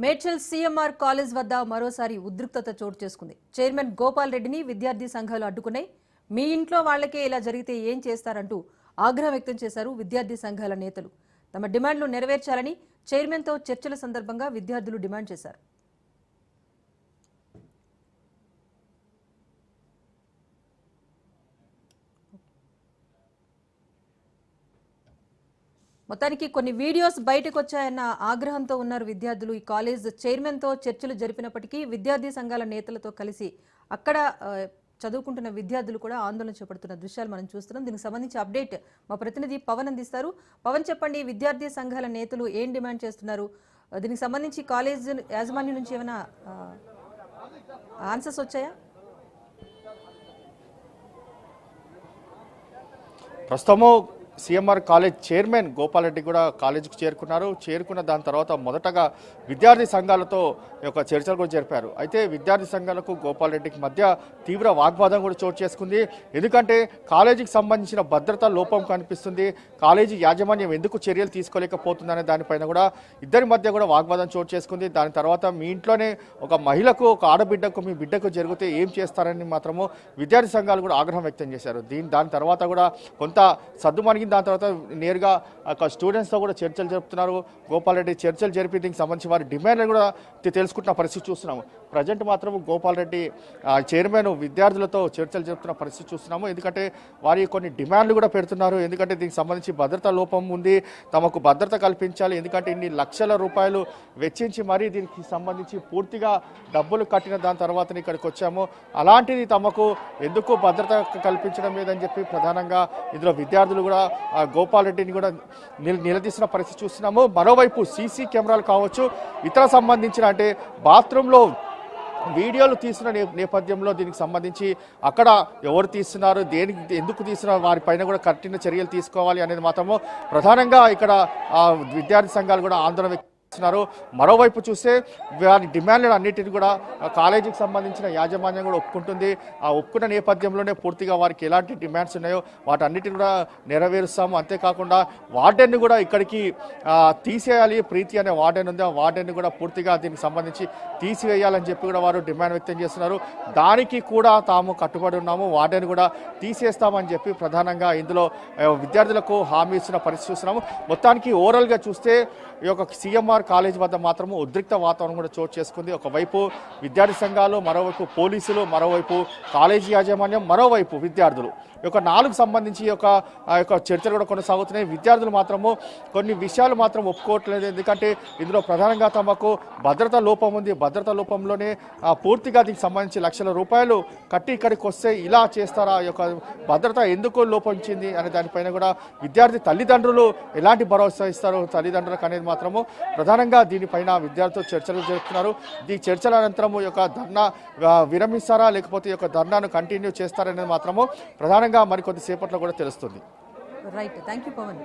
Medchal CMR college వద్ద మరోసారి ఉద్రిక్తత చోటు చేసుకుంది. చైర్మన్ గోపాల్ రెడ్డిని విద్యార్థి సంఘాలు అడ్డుకున్నాయి. మీ ఇంట్లో వాళ్లకే ఇలా జరిగితే ఏం చేస్తారంటూ ఆగ్రహం వ్యక్తం చేశారు విద్యార్థి సంఘాల నేతలు. తమ డిమాండ్లు నెరవేర్చాలని చైర్మన్తో చర్చల సందర్భంగా విద్యార్థులు డిమాండ్ చేశారు. మొత్తానికి కొన్ని వీడియోస్ బయటకు వచ్చాయన్న ఆగ్రహంతో ఉన్నారు విద్యార్థులు. ఈ కాలేజ్ చైర్మన్తో చర్చలు జరిపినప్పటికీ విద్యార్థి సంఘాల నేతలతో కలిసి అక్కడ చదువుకుంటున్న విద్యార్థులు కూడా ఆందోళన చేపడుతున్న దృశ్యాలు మనం చూస్తున్నాం. దీనికి సంబంధించి అప్డేట్ మా ప్రతినిధి పవన్ అందిస్తారు. పవన్, చెప్పండి, విద్యార్థి సంఘాల నేతలు ఏం డిమాండ్ చేస్తున్నారు? దీనికి సంబంధించి కాలేజ్ యాజమాన్యం నుంచి ఏమైనా ఆన్సర్స్ వచ్చాయా? ప్రస్తుతము CMR college chairman Gopal Reddy కూడా కాలేజీకి చేరుకున్న దాని తర్వాత మొదటగా విద్యార్థి సంఘాలతో ఒక చర్చలు కూడా జరిపారు. అయితే విద్యార్థి సంఘాలకు గోపాల్ రెడ్డికి మధ్య తీవ్ర వాగ్వాదం కూడా చోటు చేసుకుంది. ఎందుకంటే కాలేజీకి సంబంధించిన భద్రతా లోపం కనిపిస్తుంది, కాలేజీ యాజమాన్యం ఎందుకు చర్యలు తీసుకోలేకపోతుందనే దానిపైన కూడా ఇద్దరి మధ్య కూడా వాగ్వాదం చోటు చేసుకుంది. దాని తర్వాత మీ ఇంట్లోనే ఒక మహిళకు, ఒక ఆడబిడ్డకు, మీ బిడ్డకు జరిగితే ఏం చేస్తారని మాత్రము విద్యార్థి సంఘాలు కూడా ఆగ్రహం వ్యక్తం చేశారు. దాని తర్వాత కూడా కొంత సద్దుమణిగి దాని తర్వాత నేరుగా స్టూడెంట్స్తో కూడా చర్చలు జరుపుతున్నారు. గోపాల్ రెడ్డి చర్చలు జరిపి దీనికి సంబంధించి వారి డిమాండ్లు కూడా తెలుసుకుంటున్న పరిస్థితి చూస్తున్నాము. ప్రజెంట్ మాత్రం గోపాల్ రెడ్డి చైర్మన్ విద్యార్థులతో చర్చలు జరుపుతున్న పరిస్థితి చూస్తున్నాము. ఎందుకంటే వారి కొన్ని డిమాండ్లు కూడా పెడుతున్నారు. ఎందుకంటే దీనికి సంబంధించి భద్రతా లోపం ఉంది, తమకు భద్రత కల్పించాలి. ఎందుకంటే ఇన్ని లక్షల రూపాయలు వెచ్చించి మరీ దీనికి సంబంధించి పూర్తిగా డబ్బులు కట్టిన దాని తర్వాత ఇక్కడికి వచ్చాము, అలాంటిది తమకు ఎందుకు భద్రత కల్పించడం లేదని చెప్పి ప్రధానంగా ఇందులో విద్యార్థులు కూడా గోపాల్ రెడ్డిని కూడా నిలదీసిన పరిస్థితి చూస్తున్నాము. మరోవైపు సీసీ కెమెరాలు కావచ్చు, ఇతర సంబంధించిన అంటే బాత్రూంలో వీడియోలు తీసిన నేపథ్యంలో దీనికి సంబంధించి అక్కడ ఎవరు తీస్తున్నారు, దేనికి ఎందుకు తీస్తున్నారు, వారిపైన కూడా కఠిన చర్యలు తీసుకోవాలి అనేది మాత్రము ప్రధానంగా ఇక్కడ విద్యార్థి సంఘాలు కూడా ఆందోళన చేస్తున్నారు. మరోవైపు చూస్తే వారి డిమాండ్లు అన్నిటిని కూడా కాలేజీకి సంబంధించిన యాజమాన్యం కూడా ఒప్పుకుంటుంది. ఆ ఒప్పుకున్న నేపథ్యంలోనే పూర్తిగా వారికి ఎలాంటి డిమాండ్స్ ఉన్నాయో వాటన్నిటిని కూడా నెరవేరుస్తాము. అంతేకాకుండా వార్డెన్ కూడా ఇక్కడికి తీసేయాలి, ప్రీతి అనే వార్డెన్ ఉంది, ఆ వార్డెన్ కూడా పూర్తిగా దీనికి సంబంధించి తీసివేయాలని చెప్పి కూడా వారు డిమాండ్ వ్యక్తం చేస్తున్నారు. దానికి కూడా తాము కట్టుబడి ఉన్నాము, వార్డెన్ కూడా తీసేస్తామని చెప్పి ప్రధానంగా ఇందులో విద్యార్థులకు హామీ ఇస్తున్న పరిస్థితి చూస్తున్నాము. మొత్తానికి ఓవరాల్గా చూస్తే ఈ యొక్క సీఎంఆర్ కాలేజ్ వద్ద మాత్రము ఉద్రిక్త వాతావరణం కూడా చోటు చేసుకుంది. ఒకవైపు విద్యార్థి సంఘాలు, మరోవైపు పోలీసులు, మరోవైపు కాలేజీ యాజమాన్యం, మరోవైపు విద్యార్థులు యొక్క 4 సంబంధించి యొక్క చర్చలు కూడా కొనసాగుతున్నాయి. విద్యార్థులు మాత్రము కొన్ని విషయాలు మాత్రం ఒప్పుకోవట్లేదు. ఎందుకంటే ఇందులో ప్రధానంగా తమకు భద్రతా లోపం ఉంది, భద్రతా లోపంలోనే పూర్తిగా దీనికి సంబంధించి లక్షల రూపాయలు కట్టి ఇక్కడికి వస్తే ఇలా చేస్తారా, ఈ యొక్క భద్రత ఎందుకు లోపించింది అనే దానిపైన కూడా విద్యార్థి తల్లిదండ్రులు ఎలాంటి భరోసా ఇస్తారు తల్లిదండ్రులకు అనేది మాత్రము ప్రధానంగా దీనిపైన విద్యార్థులు చర్చలు జరుపుతున్నారు. ఈ చర్చల అనంతరం ఈ యొక్క ధర్నా విరమిస్తారా లేకపోతే ఈ యొక్క ధర్నాను కంటిన్యూ చేస్తారనేది మాత్రము ప్రధానంగా మరికొద్ది సేపట్లో కూడా తెలుస్తుంది. Right, thank you Pawan.